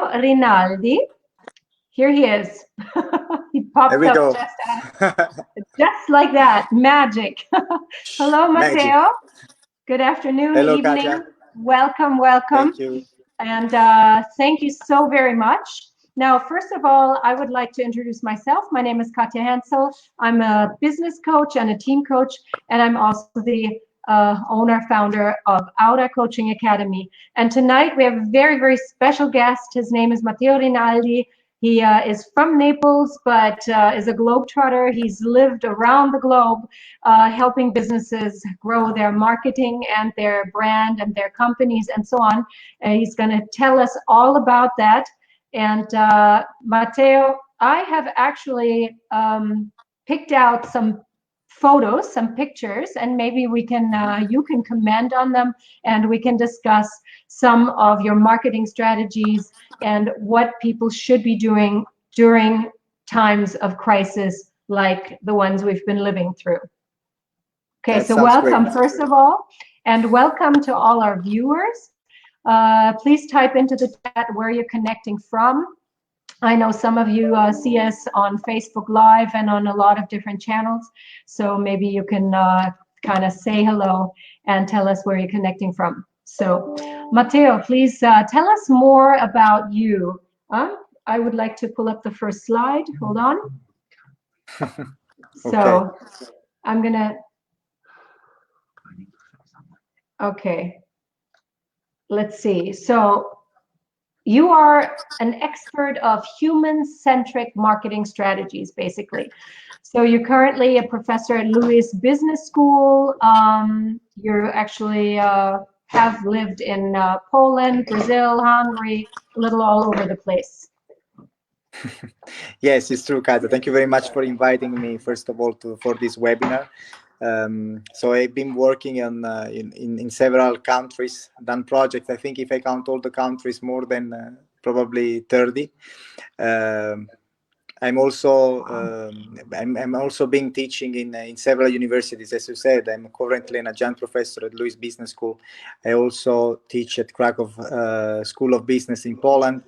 Matteo Rinaldi. Here he is. He There popped we up go. just like that. Magic. Hello, Magic. Matteo. Good afternoon, Hello, evening. Katja. Welcome, welcome. Thank you. And thank you so very much. Now, first of all, I would like to introduce myself. My name is Katja Hansel. I'm a business coach and a team coach, and I'm also the owner, founder of Aura Coaching Academy. And tonight we have a very, very special guest. His name is Matteo Rinaldi. He is from Naples, but is a globetrotter. He's lived around the globe, helping businesses grow their marketing and their brand and their companies and so on. He's going to tell us all about that. And Matteo, I have actually picked out some photos, some pictures, and maybe we can you can comment on them, and we can discuss some of your marketing strategies and what people should be doing during times of crisis like the ones we've been living through. Okay, so welcome great. first of all, and welcome to all our viewers. Please type into the chat where you're connecting from. I know some of you see us on Facebook Live and on a lot of different channels, so maybe you can kind of say hello and tell us where you're connecting from. So, Matteo, please tell us more about you. I would like to pull up the first slide. Hold on. So, Okay. I'm gonna. Okay. Let's see. So, you are an expert of human-centric marketing strategies, basically. So you're currently a professor at Lewis Business School. You actually have lived in Poland, Brazil, Hungary, a little all over the place. Yes, it's true, Katja. Thank you very much for inviting me, first of all, for this webinar. So I've been working on in several countries, done projects. I think if I count all the countries, more than probably 30. I'm also I'm also been teaching in several universities. As you said, I'm currently an adjunct professor at Lewis Business School. I also teach at Krakow School of Business in Poland.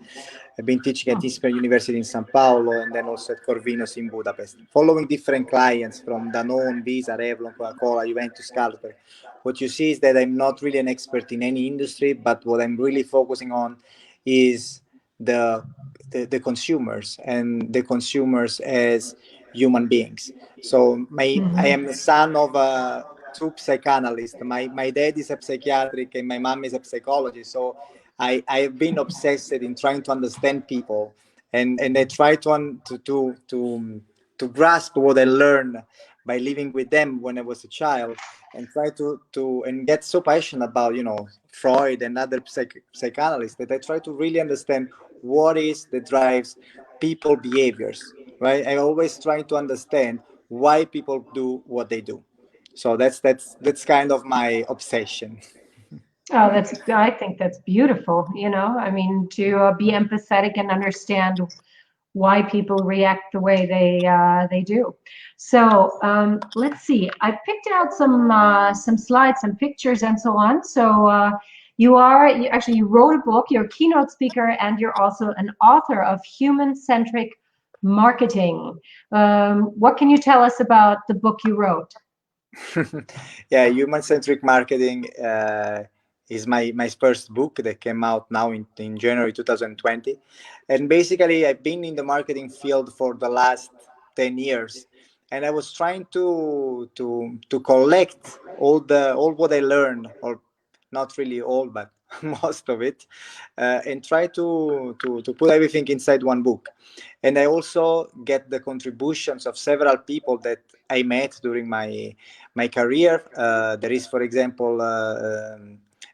I've been teaching at Isper University in São Paulo, and then also at Corvinus in Budapest, following different clients from Danone, Visa, Revlon, Coca-Cola, Juventus, Carlsberg. What you see is that I'm not really an expert in any industry, but what I'm really focusing on is the consumers, and the consumers as human beings. So I am the son of two psychoanalysts. My dad is a psychiatric and my mom is a psychologist. So I have been obsessed in trying to understand people, and I try to grasp what I learned by living with them when I was a child, and try to and get so passionate about Freud and other psychoanalysts that I try to really understand what is that drives people behaviors, right? I always try to understand why people do what they do. So that's kind of my obsession. Oh, I think that's beautiful. I mean, to be empathetic and understand why people react the way they do. So let's see. I picked out some slides, some pictures, and so on. So you wrote a book. You're a keynote speaker, and you're also an author of Human-Centric Marketing. What can you tell us about the book you wrote? Yeah, Human-Centric Marketing is my first book that came out now in January 2020. And basically, I've been in the marketing field for the last 10 years. And I was trying to collect all what I learned, or not really all, but most of it, and try to put everything inside one book. And I also get the contributions of several people that I met during my career. There is, for example,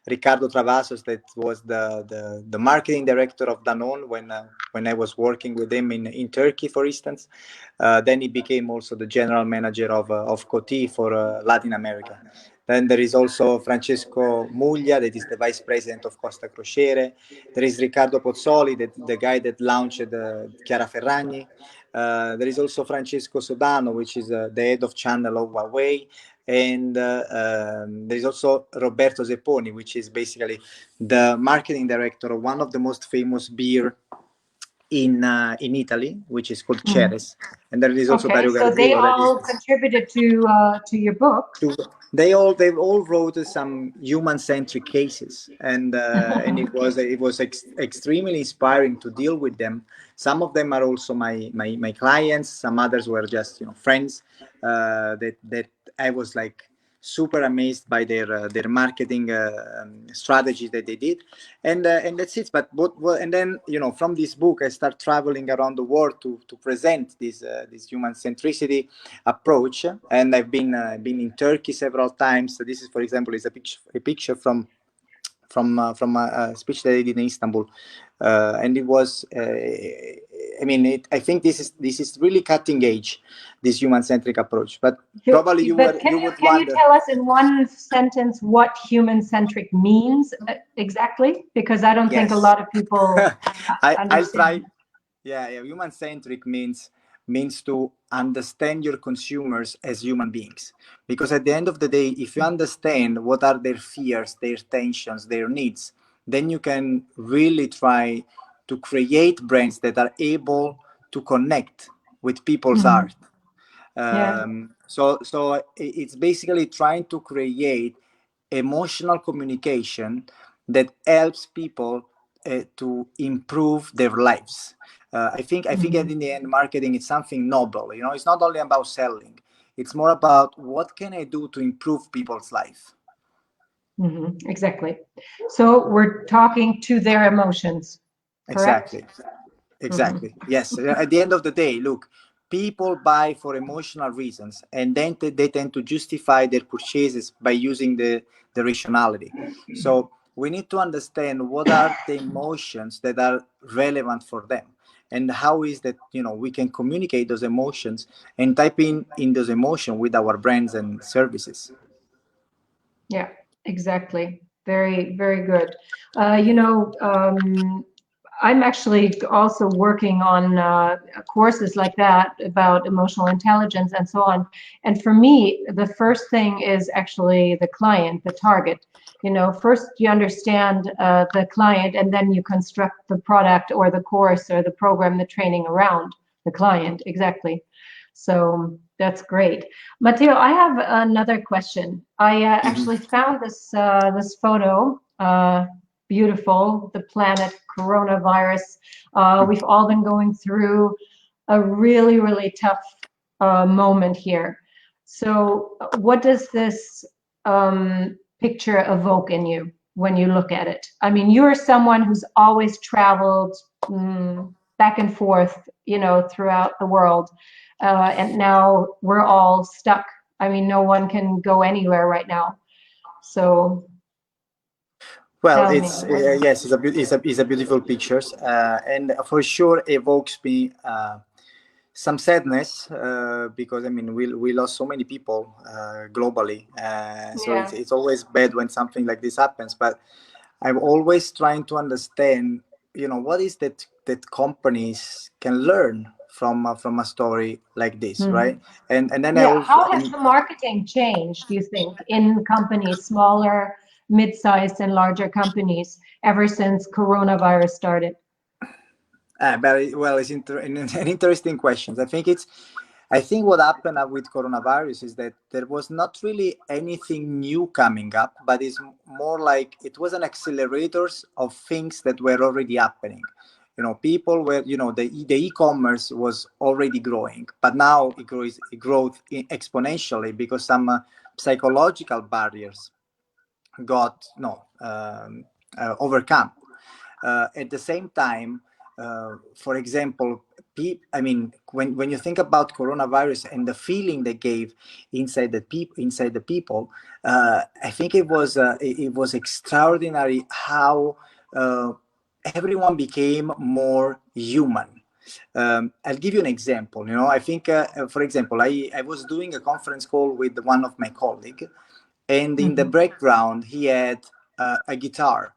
Ricardo Travassos, that was the marketing director of Danone when I was working with him in Turkey, for instance. Then he became also the general manager of Coty for Latin America. Then there is also Francesco Muglia, that is the vice president of Costa Crociere. There is Riccardo Pozzoli, the guy that launched Chiara Ferragni. There is also Francesco Sodano, which is the head of channel of Huawei. And there is also Roberto Zepponi, which is basically the marketing director of one of the most famous beer in Italy, which is called Ceres, and there is also Okay, Dario so they Gardino. That all is contributed to your book. they've all wrote some human-centric cases, and it was extremely inspiring to deal with them. Some of them are also my clients. Some others were just friends that I was like super amazed by their marketing strategies that they did, and that's it. But what and then from this book I start traveling around the world to present this human centricity approach, and I've been in Turkey several times. So this is, for example, is a picture from a speech that I did in Istanbul, and it was. I think this is really cutting edge, this human-centric approach. But probably you But would can you wonder. tell us in one sentence what human-centric means exactly? Because I don't think a Yes, lot of people I'll try. understand. Yeah. Human-centric means to understand your consumers as human beings, because at the end of the day, if you understand what are their fears, their tensions, their needs, then you can really try to create brands that are able to connect with people's Mhm. art. Yeah. So it's basically trying to create emotional communication that helps people to improve their lives. I think Mhm. in the end, marketing is something noble. It's not only about selling. It's more about what can I do to improve people's life. Exactly. So we're talking to their emotions, correct? Exactly. Hmm. Exactly. Yes. At the end of the day, look, people buy for emotional reasons, and then they tend to justify their purchases by using the rationality. So we need to understand what are the emotions that are relevant for them, and how is that we can communicate those emotions and type in those emotions with our brands and services. Yeah, exactly. Very, very good. I'm actually also working on courses like that about emotional intelligence and so on. And for me, the first thing is actually the client, the target. First you understand the client, and then you construct the product or the course or the program, the training around the client. Exactly. So that's great. Matteo, I have another question. I Mhm. actually found this photo. Beautiful, the planet coronavirus. We've all been going through a really, really tough moment here. So, what does this picture evoke in you when you look at it? I mean, you're someone who's always traveled back and forth, throughout the world, and now we're all stuck. I mean, no one can go anywhere right now. So, Well, tell me. it's yes, it's a beautiful pictures, and for sure evokes me some sadness, because we lost so many people globally, so Yeah. it's always bad when something like this happens. But I'm always trying to understand, what is that companies can learn from a story like this, Hmm. right? And then I Yeah, also. how has the marketing changed, do you think, in companies, smaller, mid-sized, and larger companies, ever since coronavirus started? Well, it's an interesting question. I think what happened with coronavirus is that there was not really anything new coming up, but it's more like it was an accelerators of things that were already happening. People were, the e-commerce was already growing, but now it grows exponentially because some psychological barriers got no overcome. At the same time, for example, when you think about coronavirus and the feeling they gave inside the people, I think it was extraordinary how everyone became more human. I'll give you an example. I think, for example, I was doing a conference call with one of my colleagues, and in the Hmm. background he had a guitar.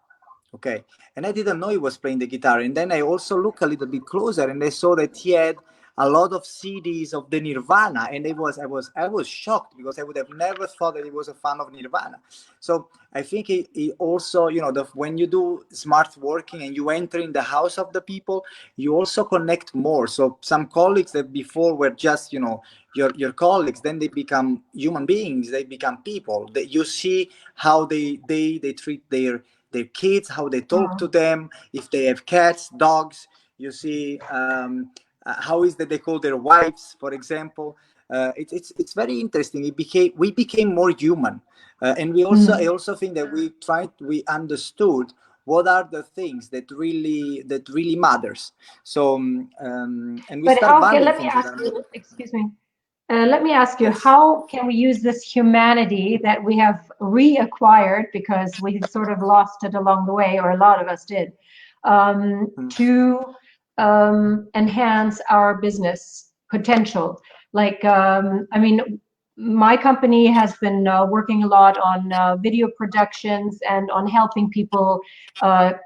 Okay, and I didn't know he was playing the guitar. And then I also looked a little bit closer, and I saw that he had a lot of CDs of the Nirvana, and I was shocked because I would have never thought that he was a fan of Nirvana. So I think it also, when you do smart working and you enter in the house of the people, you also connect more. So some colleagues that before were just, your colleagues, then they become human beings, they become people that you see how they treat their kids, how they talk to them, if they have cats, dogs. You see how is that they call their wives, for example. It's very interesting. We became more human, and I also think that we understood what are the things that really matters. So and we But start okay, valuing let me things that ask are you, excuse me. Let me ask you, yes. how can we use this humanity that we have reacquired, because we sort of lost it along the way, or a lot of us did, to enhance our business potential? Like, I mean, my company has been working a lot on video productions and on helping people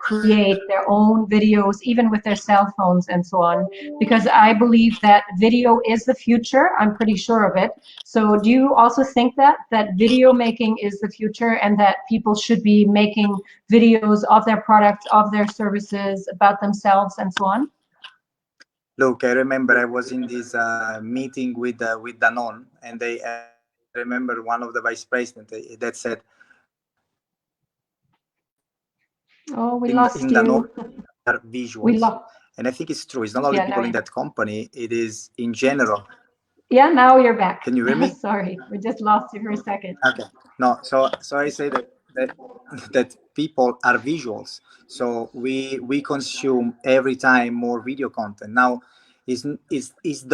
create their own videos, even with their cell phones and so on, because I believe that video is the future. I'm pretty sure of it. So do you also think that video making is the future, and that people should be making videos of their products, of their services, about themselves and so on? Look, I remember I was in this meeting with Danone, and I remember one of the vice president that said, Oh, we in lost Danone you. are We visuals, lost. and I think it's true. It's not only Yeah, now people in you. that company; it is in general. Yeah, now you're back. Can you hear me? Sorry, we just lost you for a second. Okay. No, so I say that that people are visuals. So we consume every time more video content. Now is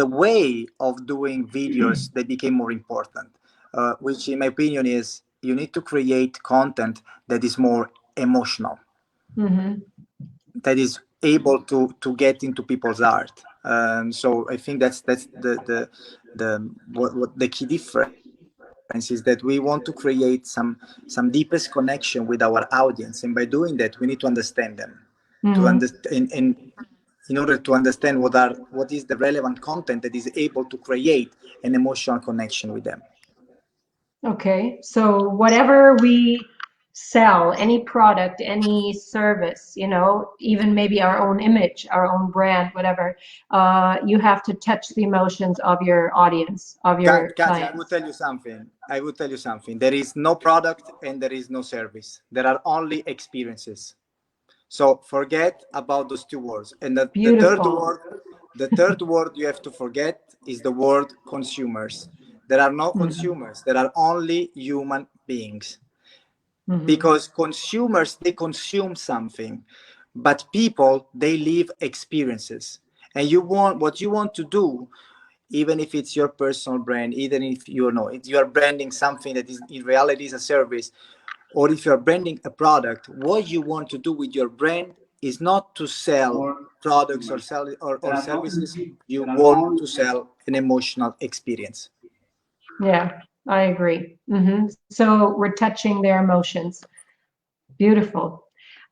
the way of doing videos that became more important, which in my opinion is you need to create content that is more emotional, Mm-hmm. that is able to get into people's heart. So I think that's what the key difference is, that we want to create some deepest connection with our audience, and by doing that we need to understand them, to Mm-hmm. understand and in order to understand what is the relevant content that is able to create an emotional connection with them. Okay, so whatever we sell, any product, any service, even maybe our own image, our own brand, whatever, you have to touch the emotions of your audience, of your Katya, I will clients. tell you something. There is no product and there is no service. There are only experiences. So forget about those two words. And Beautiful. the third word you have to forget is the word consumers. There are no Hmm. consumers. There are only human beings. Hmm. Because consumers, they consume something, but people, they live experiences. And what you want to do, even if it's your personal brand, even if if you are branding something that is in reality is a service, or if you're branding a product, what you want to do with your brand is not to sell products or services. You want to sell an emotional experience. Yeah, I agree. So we're touching their emotions. Beautiful.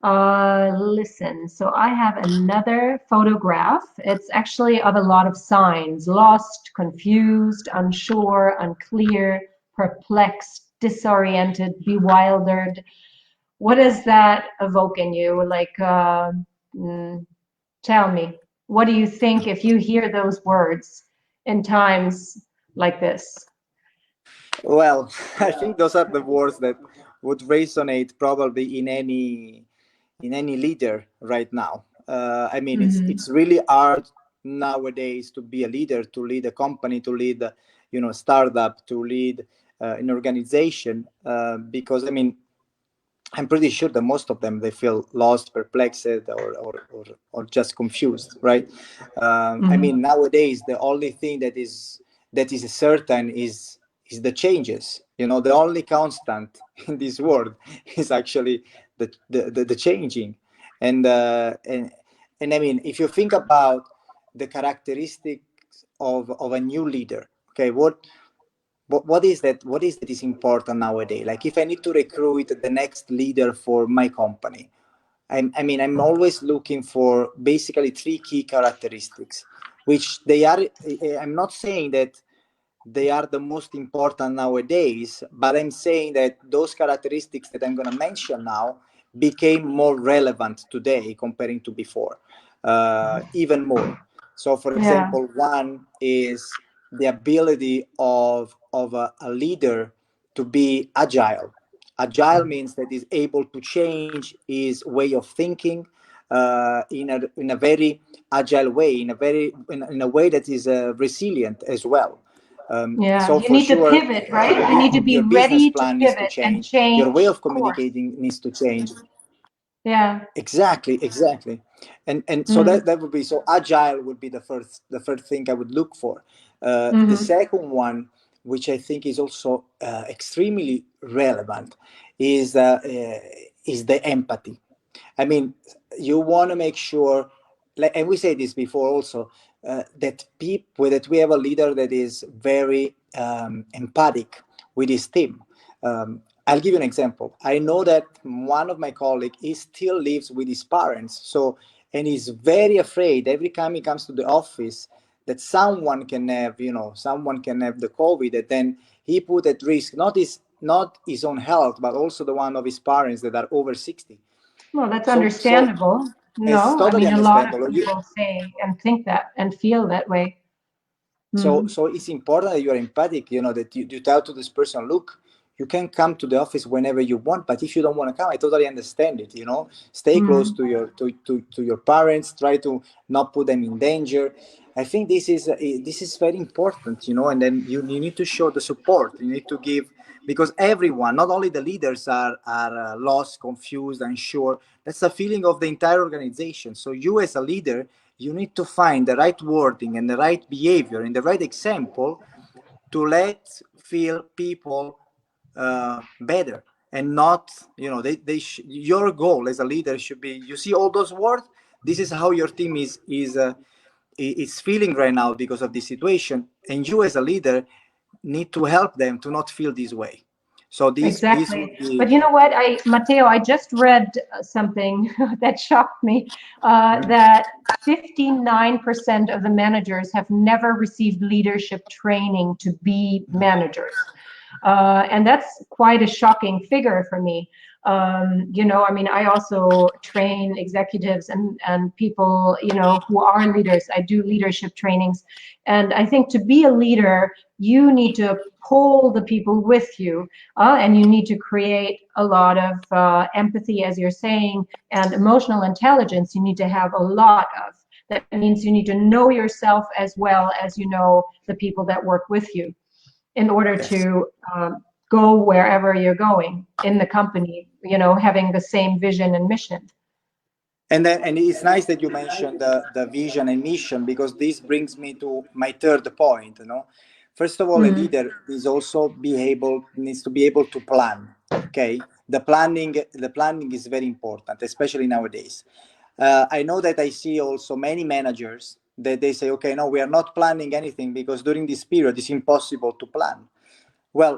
Listen, so I have another photograph. It's actually of a lot of signs: lost, confused, unsure, unclear, perplexed, disoriented, bewildered. What does that evoke in you? Like, mm, tell me, what do you think if you hear those words in times like this? Well, I think those are the words that would resonate probably in any leader right now. I mean, Hmm. it's really hard nowadays to be a leader, to lead a company, to lead startup, to lead an organization, because I mean, I'm pretty sure that most of them, they feel lost, perplexed, or just confused, right? I mean, Hmm. nowadays the only thing that is certain is the changes. The only constant in this world is actually the changing, and and I mean, if you think about the characteristics of a new leader, okay, what is that is important nowadays? Like, if I need to recruit the next leader for my company, I mean, I'm always looking for basically three key characteristics, which they are. I'm not saying that they are the most important nowadays, but I'm saying that those characteristics that I'm going to mention now became more relevant today comparing to before, even more. So, for Yeah. example, one is the ability of a leader to be agile. Agile means that he's able to change his way of thinking in a very agile way, in a way that is resilient as well. Yeah, So you for need to sure, pivot, right? You need to be your business ready to plan needs to pivot and change. Your way change of course. communicating needs to change. Yeah. Exactly. And so Mm. that would be, so agile would be the first thing I would look for. The Mm-hmm. second one, which I think is also extremely relevant, is the empathy. I mean, you want to make sure, like, and we say this before also, that we have a leader that is very empathic with his team. I'll give you an example. I know that one of my colleagues, he still lives with his parents, so, and he's very afraid every time he comes to the office that someone can have the COVID, and then he put at risk not his own health, but also the one of his parents that are over 60. Well, that's So understandable. it's No, I totally mean, a lot of understandable. people say and think that and feel that way. So Mm. so it's important that you are empathic, that you tell to this person, look, you can come to the office whenever you want, but if you don't want to come, I totally understand it. Stay close Mm. to your parents, try to not put them in danger. I think this is very important, and then you need to show the support. You need to give, because everyone, not only the leaders, are lost, confused, unsure. That's a feeling of the entire organization. So you, as a leader, you need to find the right wording and the right behavior and the right example to let feel people better, and not, your goal as a leader should be, you see all those words, this is how your team is feeling right now because of this situation, and you, as a leader, need to help them to not feel this way. So this Exactly. would be. But you know what, Matteo, I just read something that shocked me, Mhm. that 59% of the managers have never received leadership training to be managers. And that's quite a shocking figure for me. I mean, I also train executives and people, who are leaders. I do leadership trainings. And I think to be a leader, you need to pull the people with you, and you need to create a lot of empathy, as you're saying, and emotional intelligence. You need to have a lot of. That means you need to know yourself as well as you know the people that work with you, in order Yes. to go wherever you're going in the company, having the same vision and mission. And it's nice that you mentioned the vision and mission, because this brings me to my third point. First of all, a Mm. leader needs to be able to plan. Okay, the planning is very important, especially nowadays. I know that I see also many managers that they say, okay, no, we are not planning anything because during this period it's impossible to plan. Well,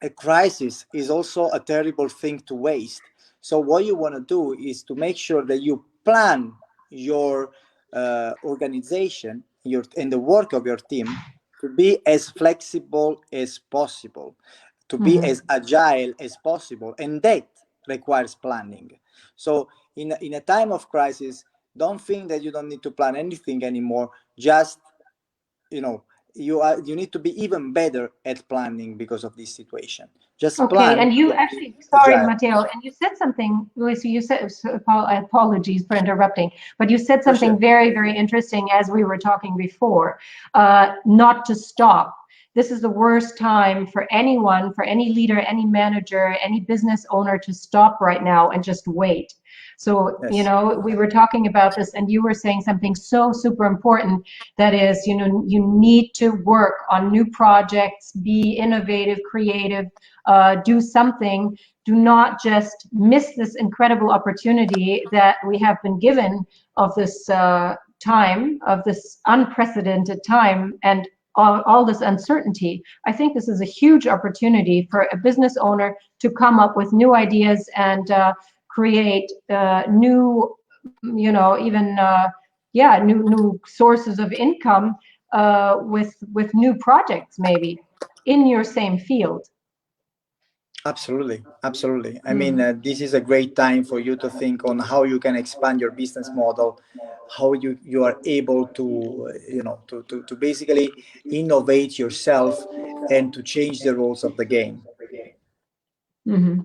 a crisis is also a terrible thing to waste. So what you want to do is to make sure that you plan your organization, and the work of your team, to be as flexible as possible, to be Mm-hmm. as agile as possible, and that requires planning. So in a time of crisis, don't think that you don't need to plan anything anymore. Just, you know you need to be even better at planning because of this situation. Just Okay, plan and you to be actually, sorry, agile. Matteo, and you said something, Luis, you said, so apologies for interrupting, but you said For something sure. very, very interesting as we were talking before, not to stop. This is the worst time for anyone, for any leader, any manager, any business owner to stop right now and just wait. So, Yes. we were talking about this and you were saying something so super important. That is, you need to work on new projects, be innovative, creative, do something. Do not just miss this incredible opportunity that we have been given of this time, of this unprecedented time, and all this uncertainty. I think this is a huge opportunity for a business owner to come up with new ideas and create new, even yeah, new sources of income with new projects maybe in your same field. Absolutely, absolutely. I mean, Mm. this is a great time for you to think on how you can expand your business model, how you are able to, to basically innovate yourself and to change the rules of the game. Hmm.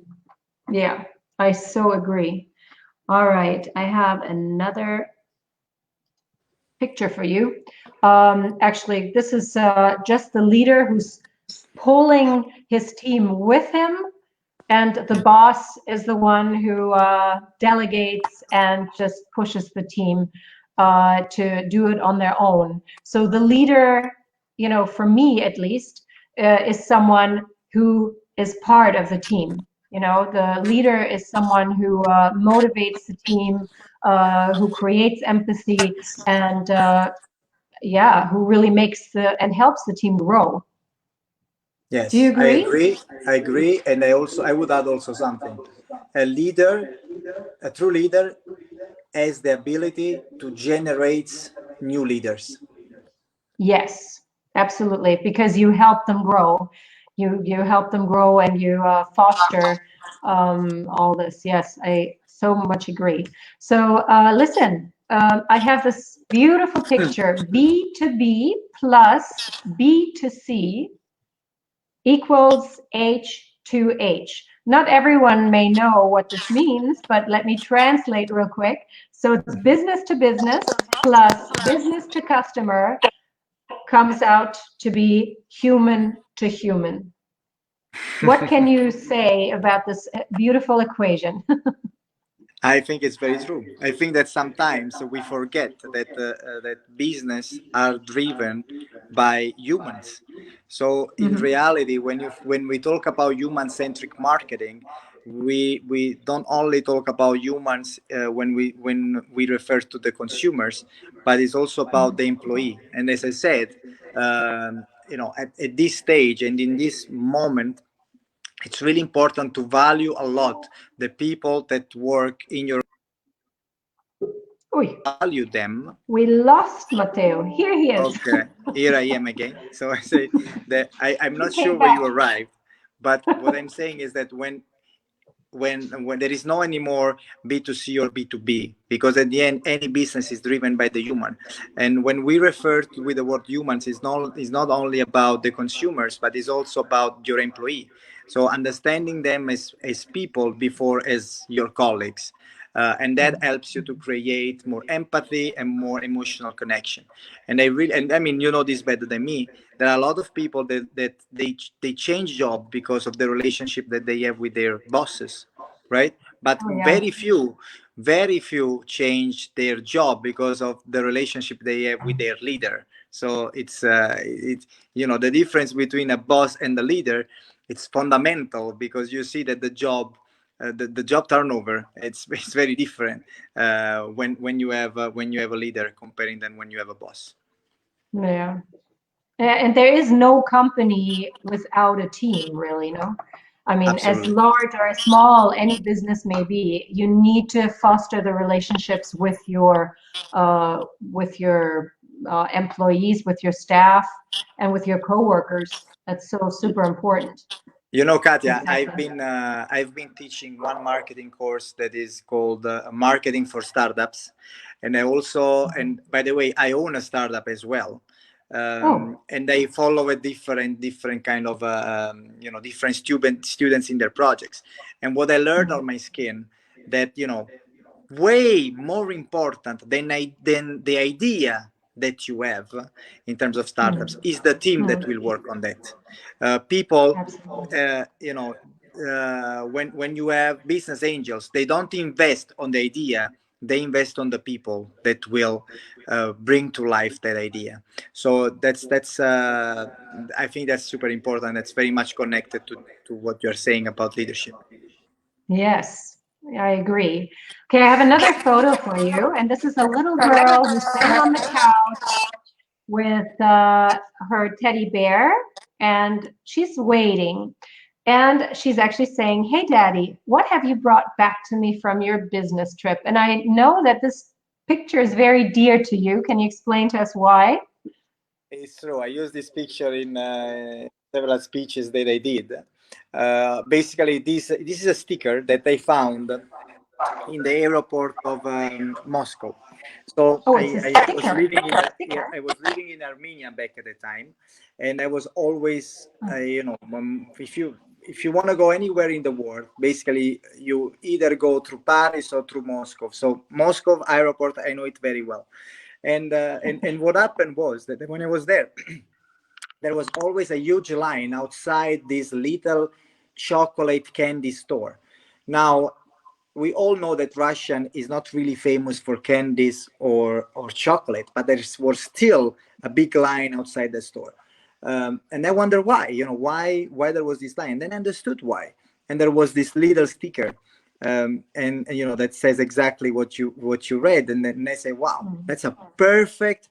Yeah, I so agree. All right, I have another picture for you. Actually, this is just the leader who's pulling his team with him, and the boss is the one who delegates and just pushes the team to do it on their own. So the leader, for me at least, is someone who is part of the team. The leader is someone who motivates the team, who creates empathy, and yeah, who really makes and helps the team grow. Do you Yes, I agree? agree. I agree, and I would add also something. A leader, a true leader, has the ability to generate new leaders. Yes, absolutely, because you help them grow. You help them grow and you foster all this. Yes, I so much agree. So listen, I have this beautiful picture. B2B plus B2C equals H2H. Not everyone may know what this means, but let me translate real quick. So it's business to business plus business to customer comes out to be human to human. What can you say about this beautiful equation? I think it's very true. I think that sometimes we forget that business are driven by humans. So in Mhm. reality, when we talk about human centric marketing, we don't only talk about humans when we refer to the consumers, but it's also about the employee. And as I said, at this stage and in this moment, it's really important to value a lot the people that work in your Uy, value them. we lost Matteo. Here he is. Okay, here I am again. So I say that I'm He not sure came where you back. arrived, but what I'm saying is that when there is no anymore B2C or B2B, because at the end any business is driven by the human. And when we refer to with the word humans, is not only about the consumers, but it's also about your employee. So understanding them as people before as your colleagues. And that helps you to create more empathy and more emotional connection. And I mean, you know this better than me. There are a lot of people that they change job because of the relationship that they have with their bosses, right? But Oh yeah. very few change their job because of the relationship they have with their leader. So it's the difference between a boss and a leader. It's fundamental because you see that the job turnover, it's very different when you have a leader comparing than when you have a boss. Yeah. And there is no company without a team, really, no? I mean, as Absolutely. large or as small any business may be, you need to foster the relationships with your employees, with your staff, and with your coworkers. That's so super important. Katya, I've Exactly. been uh, I've been teaching one marketing course that is called Marketing for Startups, and and by the way, I own a startup as well, Oh. and I follow a different kind of different students in their projects. And what I learned on my skin that way more important than the idea that you have in terms of startups Mm. is the team that Mm. will work on that. People, Absolutely. uh, you know, when you have business angels, they don't invest on the idea; they invest on the people that will bring to life that idea. So that's I think that's super important. That's very much connected to what you're saying about leadership. Yes, I agree. Okay, I have another photo for you, and this is a little girl who's sitting on the couch with her teddy bear, and she's waiting. And she's actually saying, "Hey, Daddy, what have you brought back to me from your business trip?" And I know that this picture is very dear to you. Can you explain to us why? It's true. I use this picture in several speeches that I did. Basically, this is a sticker that I found in the airport of Moscow. So Oh, it's a I was sticker. living in Sticker. I was living in Armenia back at the time, and I was always if you want to go anywhere in the world, basically you either go through Paris or through Moscow. So Moscow airport, I know it very well, and what happened was that when I was there, there was always a huge line outside this little chocolate candy store. Now, we all know that Russian is not really famous for candies or chocolate, but there was still a big line outside the store. And I wonder why, why there was this line. And then I understood why. And there was this little sticker, and that says exactly what you read. And then I say, wow, that's a perfect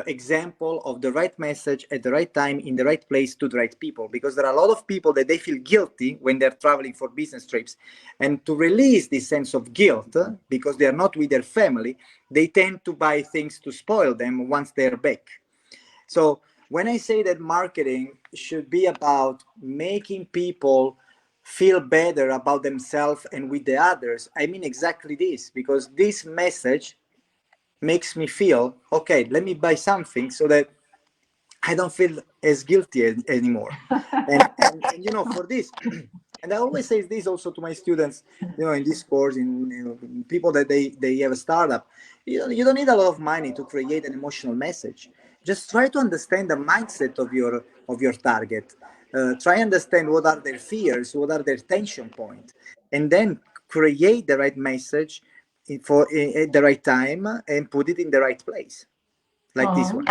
example of the right message at the right time in the right place to the right people, because there are a lot of people that they feel guilty when they're traveling for business trips, and to release this sense of guilt because they are not with their family, they tend to buy things to spoil them once they're back. So when I say that marketing should be about making people feel better about themselves and with the others, I mean exactly this, because this message makes me feel okay, let me buy something so that I don't feel as guilty anymore. And for this, and I always say this also to my students, in this course, in people that they have a startup, you don't need a lot of money to create an emotional message. Just try to understand the mindset of your target. Try understand what are their fears, what are their tension points, and then create the right message at the right time and put it in the right place, like this one.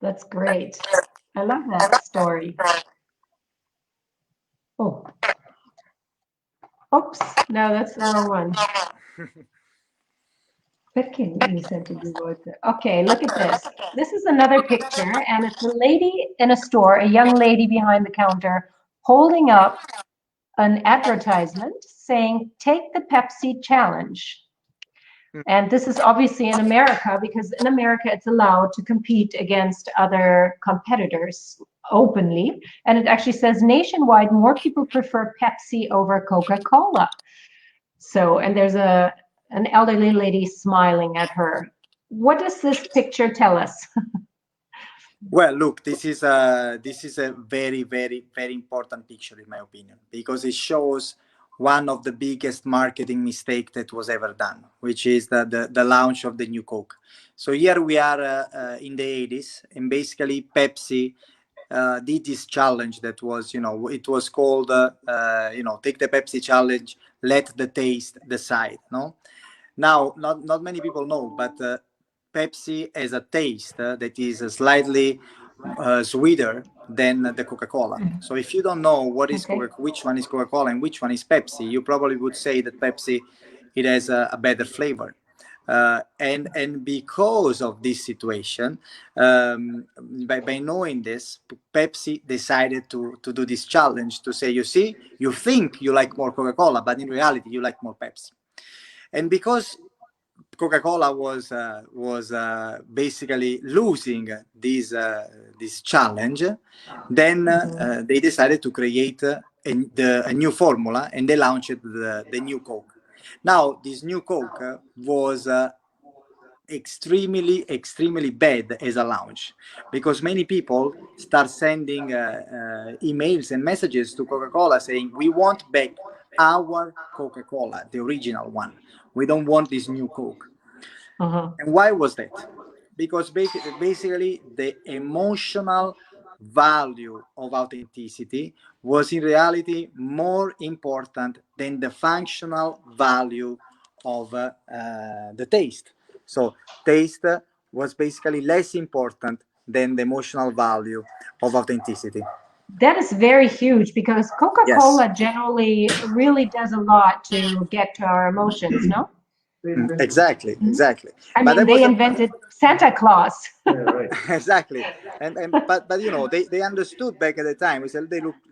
That's great. I love that story. Oh, oops. No, that's the wrong one. Perché mi sento due volte? Okay, look at this. This is another picture, and it's a lady in a store, a young lady behind the counter, holding up an advertisement saying, "Take the Pepsi challenge." And this is obviously in America, because in America it's allowed to compete against other competitors openly. And it actually says nationwide, more people prefer Pepsi over Coca-Cola. So, and there's an elderly lady smiling at her. What does this picture tell us? Well, look, this is a very, very, very important picture in my opinion, because it shows one of the biggest marketing mistake that was ever done, which is the launch of the new Coke. So here we are in the 80s, and basically Pepsi did this challenge that was, it was called, take the Pepsi challenge, let the taste decide. No, now not many people know, but Pepsi has a taste that is slightly sweeter than the Coca-Cola. So if you don't know which one is Coca-Cola and which one is Pepsi, you probably would say that Pepsi, it has a better flavor. And because of this situation, by knowing this, Pepsi decided to do this challenge, to say, you see, you think you like more Coca-Cola, but in reality you like more Pepsi. And because Coca-Cola was basically losing this challenge, then they decided to create a new formula, and they launched the new Coke. Now, this new Coke was extremely bad as a launch, because many people start sending emails and messages to Coca-Cola saying, we want back our Coca-Cola, the original one. We don't want this new Coke. And why was that? Because basically the emotional value of authenticity was in reality more important than the functional value of the taste. So taste was basically less important than the emotional value of authenticity. That is very huge, because Yes. Coca-Cola generally really does a lot to get to our emotions, no? Exactly. I But mean, that they was a invented Santa Claus. exactly. And but they understood back at the time.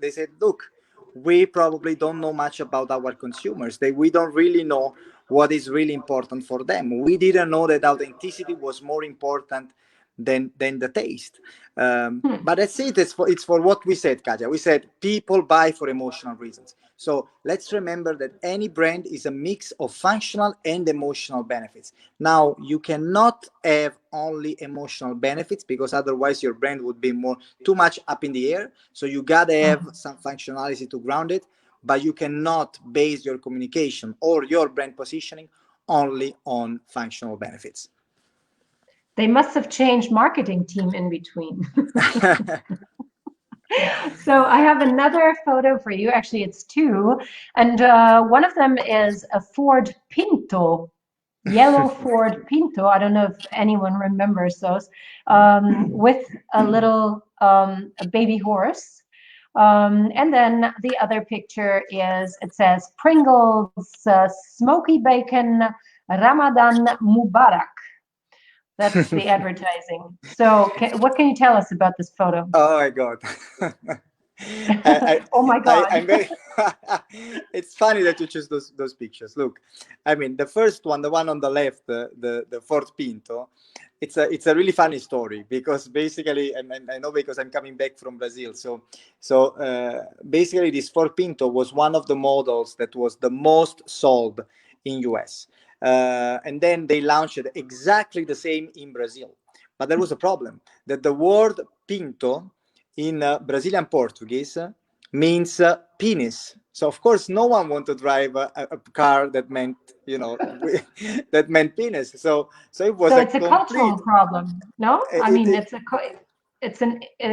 They said, look, we probably don't know much about our consumers. We don't really know what is really important for them. We didn't know that authenticity was more important than the taste. But that's it. It's for what we said, Katja. We said people buy for emotional reasons. So let's remember that any brand is a mix of functional and emotional benefits. Now, you cannot have only emotional benefits, because otherwise your brand would be too much up in the air. So you gotta have some functionality to ground it, but you cannot base your communication or your brand positioning only on functional benefits. They must have changed marketing team in between. So I have another photo for you. Actually, it's two. And one of them is a Ford Pinto, yellow Ford Pinto. I don't know if anyone remembers those, with a little a baby horse. And then the other picture is, it says Pringles Smoky Bacon Ramadan Mubarak. That's the advertising. So what can you tell us about this photo? Oh my God. Oh my God. I'm very it's funny that you choose those pictures. Look, I mean, the first one, the one on the left, the Ford Pinto, it's a really funny story, because basically, and I know because I'm coming back from Brazil. So basically this Ford Pinto was one of the models that was the most sold in US. And then they launched exactly the same in Brazil. But there was a problem, that the word Pinto in Brazilian Portuguese means penis. So of course, no one wanted to drive a car that meant, that meant penis. So it was it's a cultural problem, no? I mean, it's a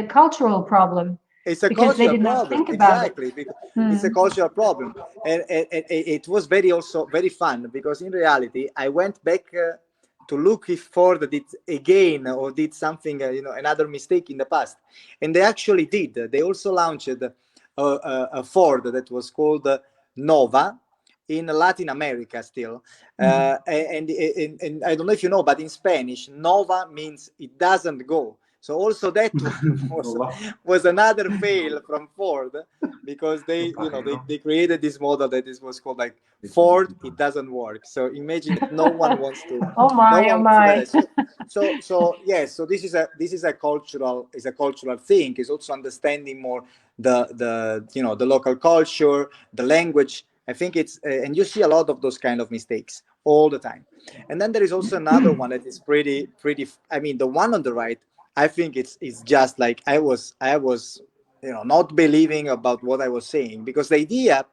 cultural problem. It's a Because they cultural did not problem, think about it. exactly. It's a cultural problem, and it was also very fun, because in reality, I went back to look if Ford did again or did something, another mistake in the past, and they actually did. They also launched a Ford that was called Nova in Latin America still, and I don't know if you know, but in Spanish, Nova means it doesn't go. So also that one was another fail from Ford, because they created this model that was called like Ford, it doesn't work. So imagine that no one wants to. Oh my, No one oh wants to my. that. So yes. So this is a cultural thing. It's also understanding more the local culture, the language. I think it's and you see a lot of those kind of mistakes all the time. And then there is also another one that is pretty. I mean, the one on the right, I think it's just like I was not believing about what I was saying, because the idea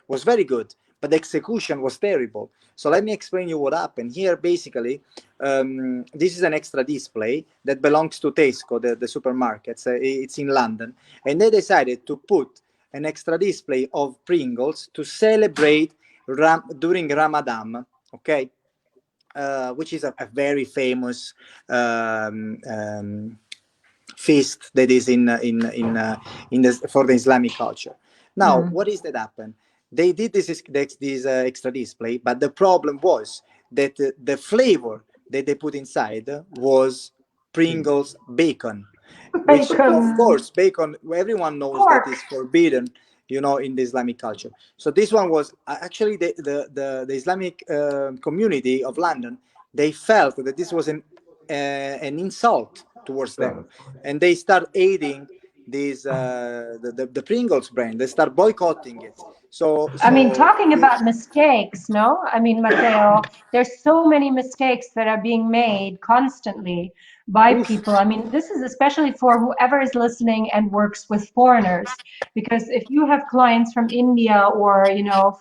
was very good, but the execution was terrible. So let me explain you what happened here. Basically, this is an extra display that belongs to Tesco, the supermarkets. It's in London, and they decided to put an extra display of Pringles to celebrate during Ramadan. Okay. Which is a very famous feast that is for the Islamic culture. Now, what is that happened? They did this extra display, but the problem was that the flavor that they put inside was Pringles bacon, which of course bacon, everyone knows Pork. that is forbidden, in the Islamic culture. So this one was actually the Islamic community of London. They felt that this was an insult towards them, and they start eating these the Pringles brand. They start boycotting it. I mean, talking about mistakes, no? I mean, Matteo, there's so many mistakes that are being made constantly by people. I mean, this is especially for whoever is listening and works with foreigners, because if you have clients from India or,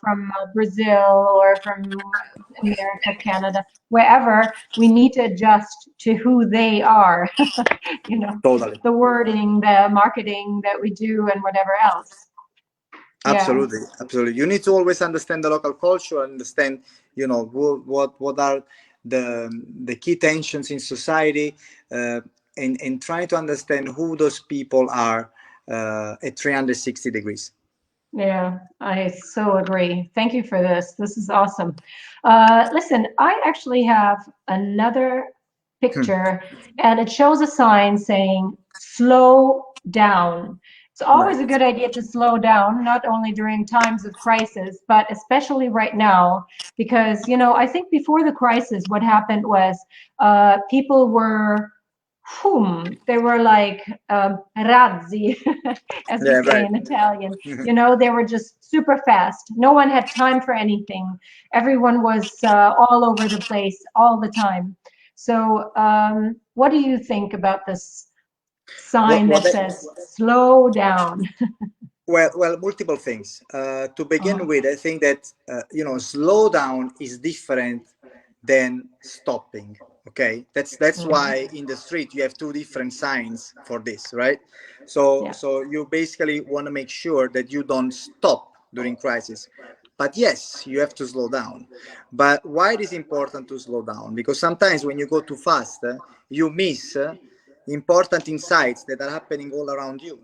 from Brazil or from America, Canada, wherever, we need to adjust to who they are, Totally. the wording, the marketing that we do and whatever else. Absolutely, absolutely. You need to always understand the local culture, understand, what are the key tensions in society, and try to understand who those people are at 360 degrees. Yeah, I so agree. Thank you for this. This is awesome. Listen, I actually have another picture, and it shows a sign saying "slow down." It's always Right. a good idea to slow down, not only during times of crisis, but especially right now, because, you know, I think before the crisis, what happened was people were, they were like razzi, as we Yeah, say right. in Italian. You know, they were just super fast. No one had time for anything. Everyone was all over the place all the time. So, what do you think about this What, sign what that I, says slow down? well, multiple things. To begin Uh, with, I think that slow down is different than stopping. Okay, that's mhm. why in the street you have two different signs for this, right? So Yeah. so you basically want to make sure that you don't stop during crisis. But yes, you have to slow down. But why it is important to slow down? Because sometimes when you go too fast, you miss important insights that are happening all around you.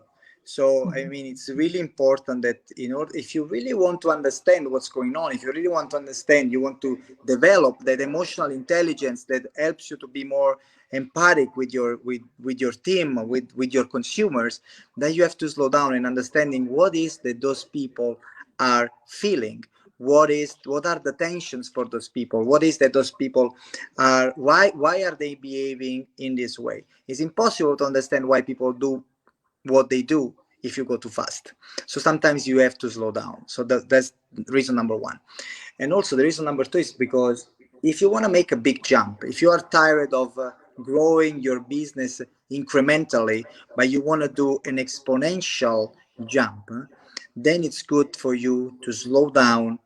So, I Mhm. mean, it's really important that in order, if you really want to understand what's going on, if you really want to understand, you want to develop that emotional intelligence that helps you to be more empathic with your team, with your consumers, then you have to slow down and understanding what is that those people are feeling. What are the tensions for those people? What is that those people are, why are they behaving in this way? It's impossible to understand why people do what they do if you go too fast. So sometimes you have to slow down. So that's reason number one. And also the reason number two is because if you want to make a big jump, if you are tired of growing your business incrementally, but you want to do an exponential jump, then it's good for you to slow down,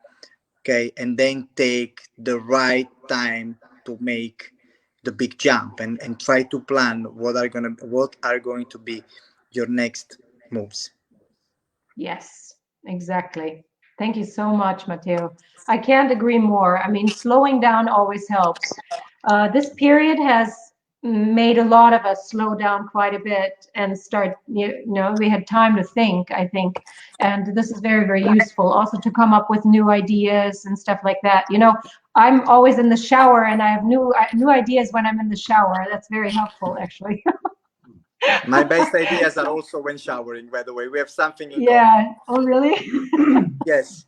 okay, and then take the right time to make the big jump, and try to plan what are going to be your next moves. Yes, exactly. Thank you so much, Matteo. I can't agree more. I mean, slowing down always helps. This period has made a lot of us slow down quite a bit and start, you know, we had time to think, I think. And this is very, very useful also to come up with new ideas and stuff like that. You know, I'm always in the shower and I have new ideas when I'm in the shower. That's very helpful, actually. My best ideas are also when showering, by the way. We have something in common. Yeah. Oh, really? Yes.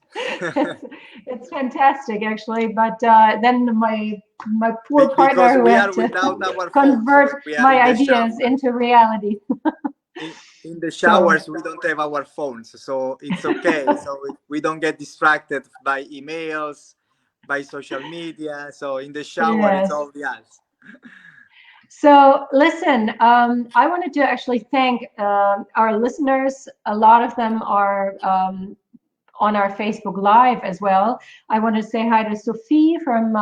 It's fantastic, actually. But then my poor Because partner who we had are to without our phones convert when we are my in the ideas shower. into reality. In the So showers, we don't have our phones, so it's okay. So we don't get distracted by emails, by social media. So in the shower, it's yes. all the us. So listen, I wanted to actually thank our listeners. A lot of them are on our Facebook Live as well. I want to say hi to Sophie from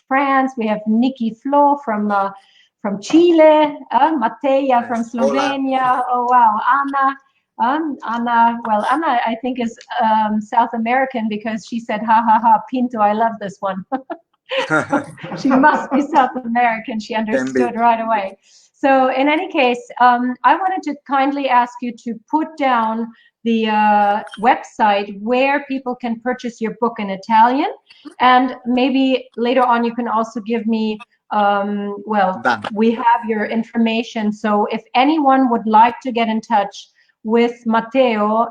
France. We have Nikki Flo from Chile, Mateja from Yes. Hola. Slovenia. Oh wow, Anna. Anna, well, Anna, I think is South American because she said, "Ha ha ha, Pinto, I love this one." She must be South American. She Can understood be. right away. So, in any case, I wanted to kindly ask you to put down the website where people can purchase your book in Italian. And maybe later on, you can also give me, well, Done. we have your information. So, if anyone would like to get in touch with Matteo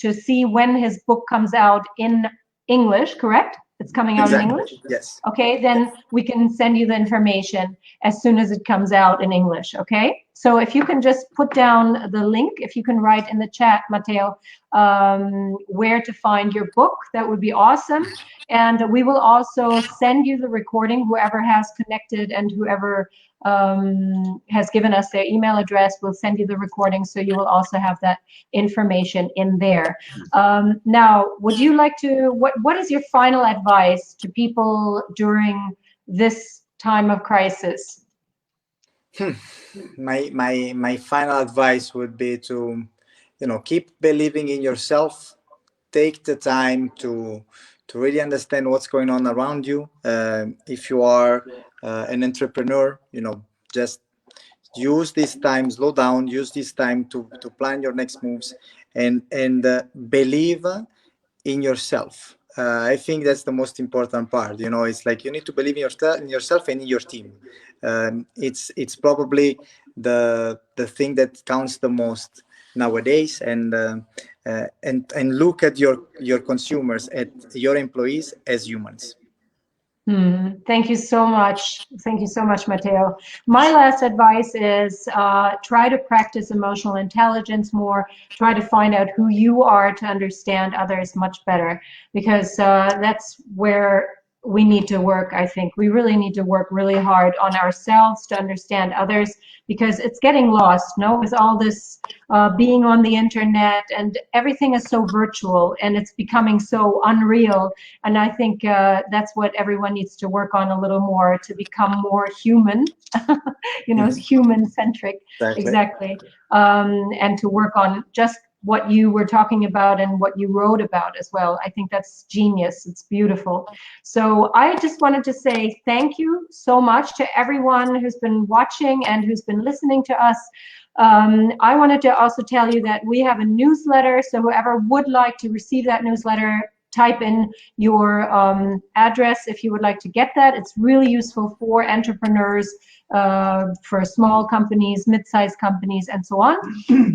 to see when his book comes out in English, correct? It's coming out in Exactly. English? Yes. Okay, Yes. then we can send you the information as soon as it comes out in English. Okay, so if you can just put down the link, if you can write in the chat, Matteo, where to find your book, that would be awesome. And we will also send you the recording, whoever has connected and whoever has given us their email address will send you the recording, so you will also have that information in there. Now, would you like to, what is your final advice to people during this time of crisis? My final advice would be to, keep believing in yourself. Take the time to really understand what's going on around you. If you are an entrepreneur, just use this time, slow down, use this time to plan your next moves, and believe in yourself. I think that's the most important part. It's like you need to believe in yourself and in your team. It's probably the thing that counts the most nowadays, and look at your consumers, at your employees as humans. Thank you so much. Thank you so much, Matteo. My last advice is try to practice emotional intelligence more. Try to find out who you are to understand others much better, because that's where we need to work. I think we really need to work really hard on ourselves to understand others, because it's getting lost, no, with all this being on the internet, and everything is so virtual and it's becoming so unreal. And I think that's what everyone needs to work on a little more, to become more human, human centric. Exactly. And to work on just what you were talking about and what you wrote about as well. I think that's genius. It's beautiful. So I just wanted to say thank you so much to everyone who's been watching and who's been listening to us. I wanted to also tell you that we have a newsletter, so whoever would like to receive that newsletter, type in your address if you would like to get that. It's really useful for entrepreneurs, for small companies, mid-sized companies, and so on.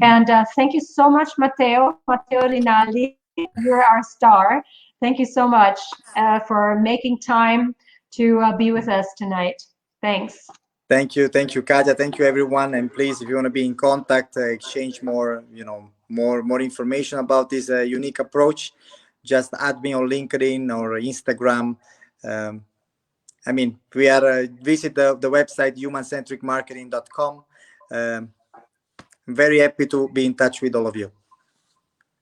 And thank you so much, Matteo Rinaldi. You're our star. Thank you so much for making time to be with us tonight. Thanks. Thank you, Katia. Thank you, everyone. And please, if you want to be in contact, exchange more, more information about this unique approach, just add me on LinkedIn or Instagram. I mean, we are visit the website humancentricmarketing.com. I'm very happy to be in touch with all of you.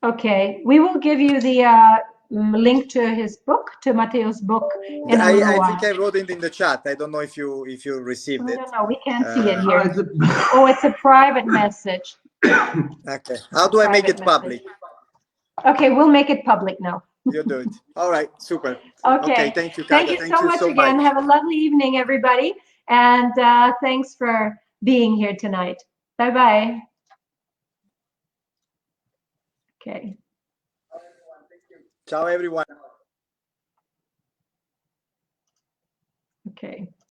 Okay, we will give you the link to his book, to Matteo's book, in a little while. I think I wrote it in the chat. I don't know if you received it. No, we can't see it here. Oh, it's a private message. Okay, how do I make it public? Okay, we'll make it public now. You do it. All right, super. Okay, thank you, Thank Katia. you so much again. Have a lovely evening, everybody. And thanks for being here tonight. Bye-bye. Okay. Ciao, everyone. Okay.